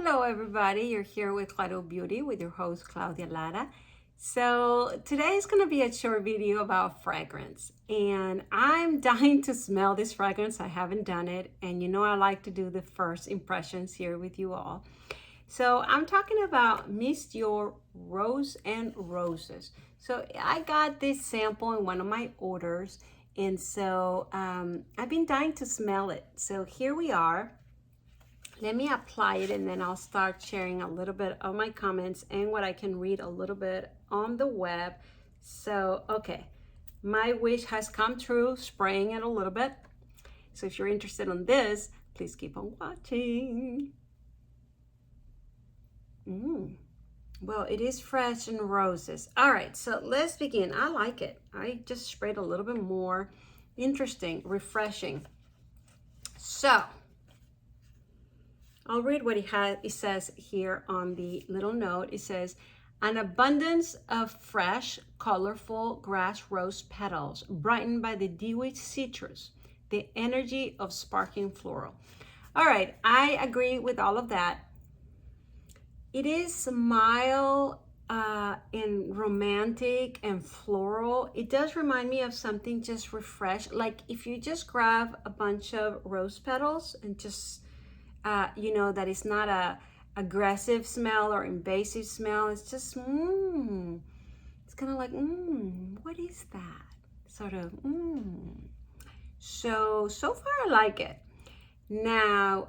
Hello everybody, you're here with Claro Beauty with your host Claudia Lara. So today is going to be a short video about fragrance, and I'm dying to smell this fragrance. I haven't done it, and you know I like to do the first impressions here with you all. So I'm talking about Miss Dior Rose and Roses. So I got this sample in one of my orders, and so I've been dying to smell it. So here we are. Let me apply it and then I'll start sharing a little bit of my comments and what I can read a little bit on the web. So, okay, my wish has come true, spraying it a little bit. So if you're interested in this, please keep on watching. Well, it is fresh and roses. All right, so let's begin. I like it. I just sprayed a little bit more. Interesting, refreshing. So, I'll read what it says here on the little note. It says, an abundance of fresh, colorful grass rose petals, brightened by the dewy citrus, the energy of sparkling floral. All right, I agree with all of that. It is mild and romantic and floral. It does remind me of something just refreshed. Like if you just grab a bunch of rose petals and just you know, that it's not a aggressive smell or invasive smell. It's just, it's kind of like, what is that? Sort of, So far I like it. Now,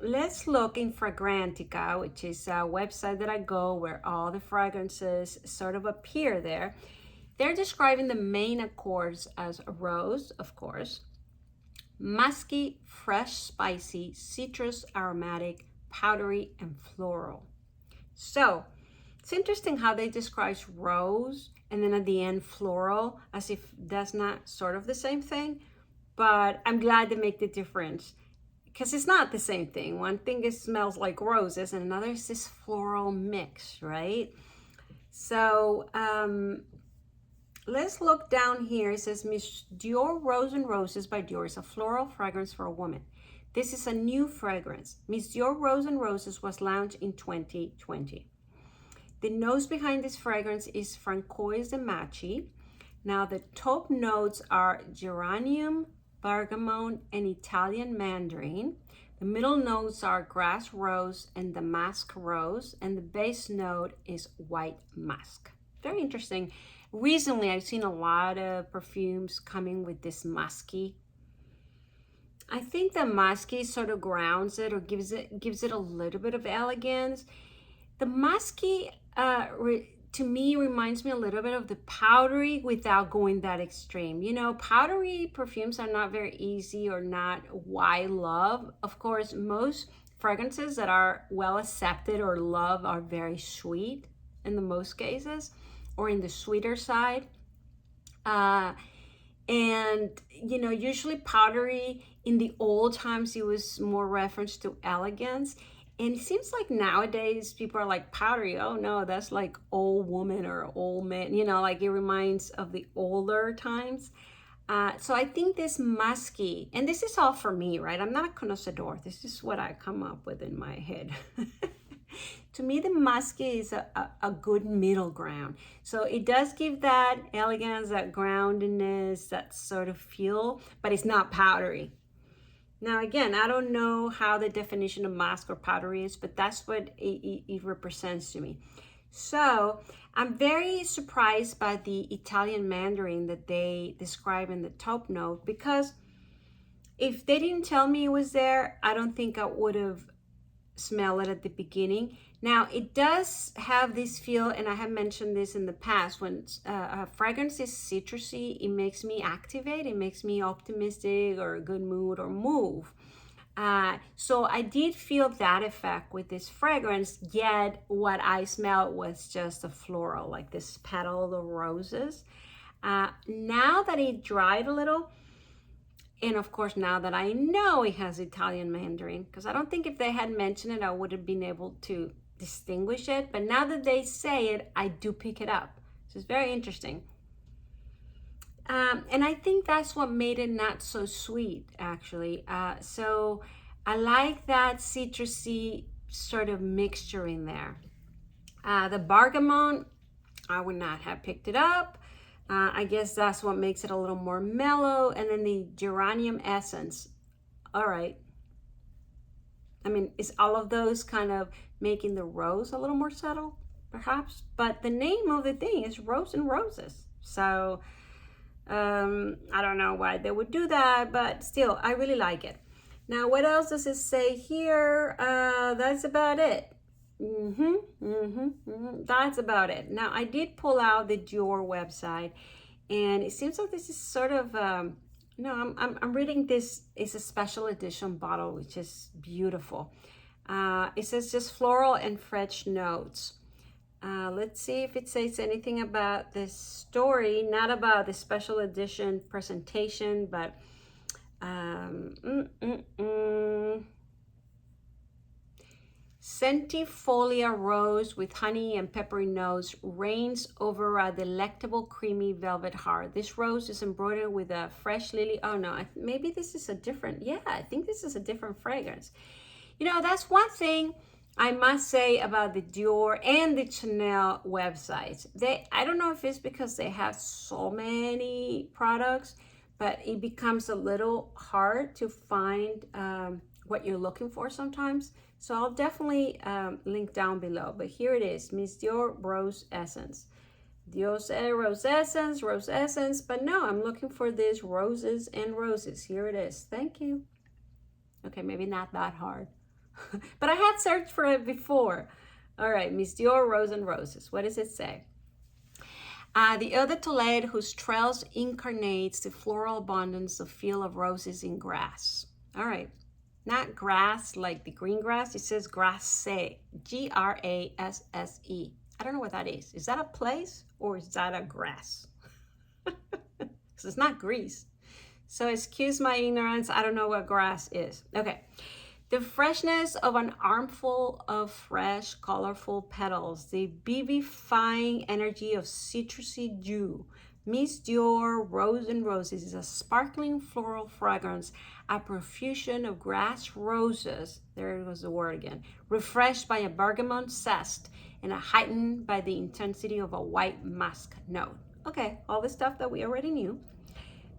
let's look in Fragrantica, which is a website that I go where all the fragrances sort of appear there. They're describing the main accords as rose, of course, musky, fresh, spicy, citrus, aromatic, powdery, and floral. So it's interesting how they describe rose and then at the end floral, as if that's not sort of the same thing. But I'm glad they make the difference because it's not the same thing. One thing is smells like roses and another is this floral mix, right? So let's look down here. It says Miss Dior Rose and Roses by Dior is a floral fragrance for a woman. This is a new fragrance. Miss Dior Rose and Roses was launched in 2020. The nose behind this fragrance is Francois de Machi. Now the top notes are geranium, bergamot, and Italian mandarin. The middle notes are grass rose and damask rose, and the base note is white musk. Very interesting. Recently, I've seen a lot of perfumes coming with this musky. I think the musky sort of grounds it or gives it a little bit of elegance. The musky, to me, reminds me a little bit of the powdery without going that extreme. You know, powdery perfumes are not very easy or not what I love. Of course, most fragrances that are well accepted or loved are very sweet in the most cases, or in the sweeter side. And, you know, usually powdery, in the old times, it was more reference to elegance. And it seems like nowadays people are like powdery. Oh no, that's like old woman or old man. You know, like it reminds of the older times. So I think this musky, and this is all for me, right? I'm not a connoisseur. This is what I come up with in my head. To me, the musky is a good middle ground. So it does give that elegance, that groundedness, that sort of feel, but it's not powdery. Now, again, I don't know how the definition of musk or powdery is, but that's what it represents to me. So I'm very surprised by the Italian mandarin that they describe in the top note, because if they didn't tell me it was there, I don't think I would have smell it at the beginning. Now it does have this feel, and I have mentioned this in the past, when a fragrance is citrusy, it makes me activate, it makes me optimistic or a good mood or move. So I did feel that effect with this fragrance, yet what I smelled was just a floral, like this petal of roses. Now that it dried a little, and of course, now that I know it has Italian mandarin, because I don't think if they had mentioned it, I would have been able to distinguish it. But now that they say it, I do pick it up. So it's very interesting. And I think that's what made it not so sweet, actually. So I like that citrusy sort of mixture in there. The bergamot, I would not have picked it up. I guess that's what makes it a little more mellow. And then the geranium essence. All right. I mean, is all of those kind of making the rose a little more subtle, perhaps? But the name of the thing is Rose and Roses. So I don't know why they would do that, but still, I really like it. Now, what else does it say here? That's about it. That's about it. Now, I did pull out the Dior website, and it seems like this is sort of no, I'm reading this. It's a special edition bottle, which is beautiful. It says just floral and fresh notes. Let's see if it says anything about this story, not about the special edition presentation, but Centifolia rose with honey and peppery notes reigns over a delectable creamy velvet heart. This rose is embroidered with a fresh lily. Oh no, maybe this is a different, yeah, I think this is a different fragrance. You know, that's one thing I must say about the Dior and the Chanel websites. I don't know if it's because they have so many products, but it becomes a little hard to find what you're looking for sometimes. So I'll definitely link down below. But here it is, Miss Dior Rose Essence. Dior said Rose Essence, but no, I'm looking for this Roses and Roses. Here it is. Thank you. Okay, maybe not that hard. But I had searched for it before. All right, Miss Dior Rose and Roses. What does it say? The Eau de Toilette, whose trails incarnates the floral abundance of feel of roses in grass. All right. Not grass like the green grass. It says grasse, Grasse. I don't know what that is. Is that a place or is that a grass? Because it's not Greece. So excuse my ignorance. I don't know what grass is. Okay. The freshness of an armful of fresh, colorful petals. The vivifying energy of citrusy dew. Miss Dior Rose and Roses is a sparkling floral fragrance, a profusion of grass roses, there was the word again, refreshed by a bergamot zest and heightened by the intensity of a white musk note. Okay, all the stuff that we already knew.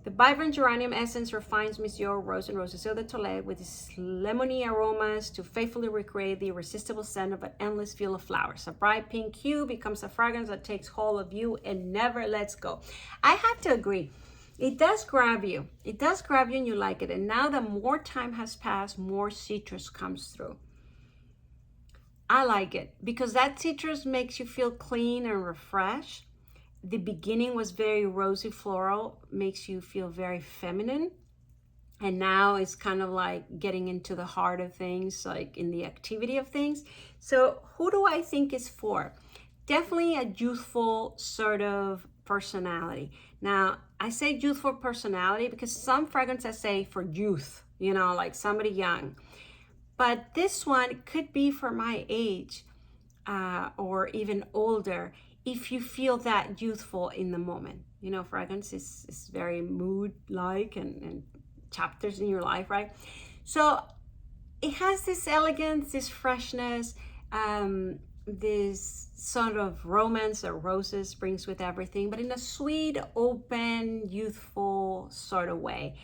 The vibrant geranium essence refines Miss Dior Rose and Roses Eau de Toilette with its lemony aromas to faithfully recreate the irresistible scent of an endless field of flowers. A bright pink hue becomes a fragrance that takes hold of you and never lets go. I have to agree. It does grab you. It does grab you and you like it. And now that more time has passed, more citrus comes through. I like it because that citrus makes you feel clean and refreshed. The beginning was very rosy floral, makes you feel very feminine. And now it's kind of like getting into the heart of things, like in the activity of things. So who do I think is for? Definitely a youthful sort of personality. Now, I say youthful personality because some fragrances say for youth, you know, like somebody young. But this one could be for my age or even older. If you feel that youthful in the moment, you know, fragrance is very mood-like and chapters in your life, right? So it has this elegance, this freshness, this sort of romance that roses brings with everything, but in a sweet, open, youthful sort of way.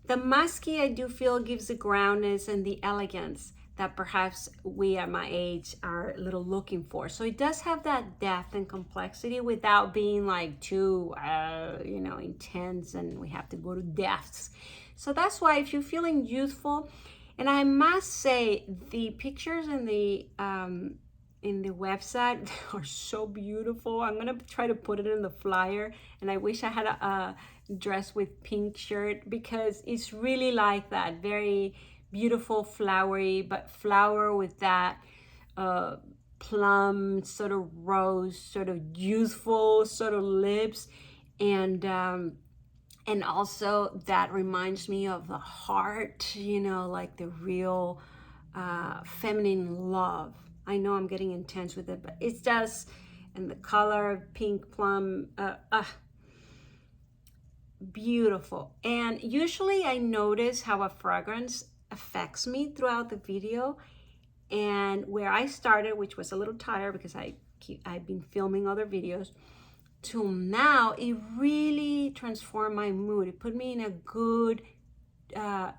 The musky, I do feel, gives the groundness and the elegance that perhaps we at my age are a little looking for. So it does have that depth and complexity without being like too, you know, intense and we have to go to depths. So that's why if you're feeling youthful, and I must say the pictures in the website are so beautiful. I'm gonna try to put it in the flyer, and I wish I had a dress with pink shirt because it's really like that, very beautiful, flowery, but flower with that plum sort of rose, sort of youthful sort of lips, and also that reminds me of the heart, you know, like the real feminine love. I know I'm getting intense with it, but it does, and the color pink plum, beautiful. And usually I notice how a fragrance affects me throughout the video, And where I started, which was a little tired because I've been filming other videos, to now, it really transformed my mood. It put me in a good,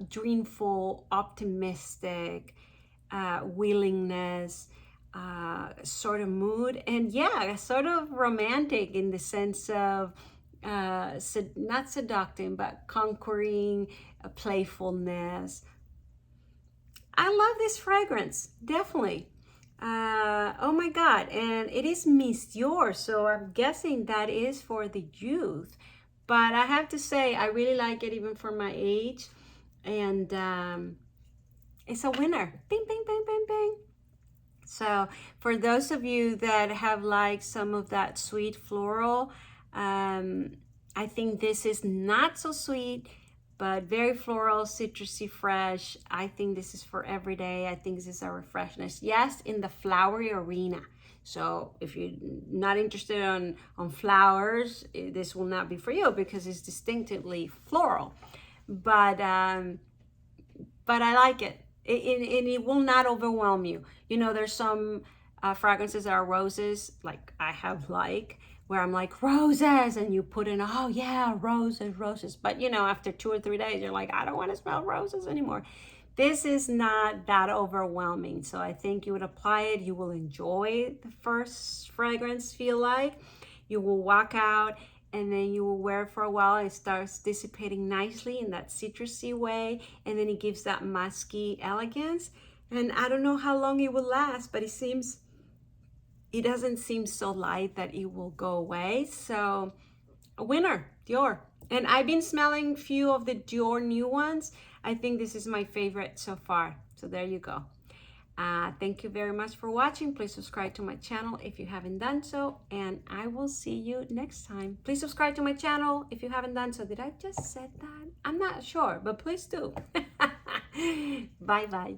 dreamful, optimistic, willingness sort of mood. And yeah, sort of romantic in the sense of not seducting, but conquering, playfulness. I love this fragrance, definitely. Oh my God, and it is Miss Dior, so I'm guessing that is for the youth. But I have to say, I really like it even for my age. And it's a winner. Bing, bing, bing, bing, bing. So for those of you that have like some of that sweet floral, I think this is not so sweet, but very floral, citrusy, fresh. I think this is for every day. I think this is a refreshness. Yes, in the flowery arena. So if you're not interested on flowers, this will not be for you because it's distinctively floral. But I like it. It will not overwhelm you. You know, there's some fragrances that are roses, like I have where I'm like, roses, and you put in, oh yeah, roses, roses. But you know, after 2 or 3 days, you're like, I don't want to smell roses anymore. This is not that overwhelming. So I think you would apply it. You will enjoy the first fragrance, feel like. You will walk out and then you will wear it for a while. It starts dissipating nicely in that citrusy way. And then it gives that musky elegance. And I don't know how long it will last, but it doesn't seem so light that it will go away. So a winner, Dior. And I've been smelling few of the Dior new ones. I think this is my favorite so far. So there you go. Thank you very much for watching. Please subscribe to my channel if you haven't done so. And I will see you next time. Please subscribe to my channel if you haven't done so. Did I just say that? I'm not sure, but please do. Bye-bye.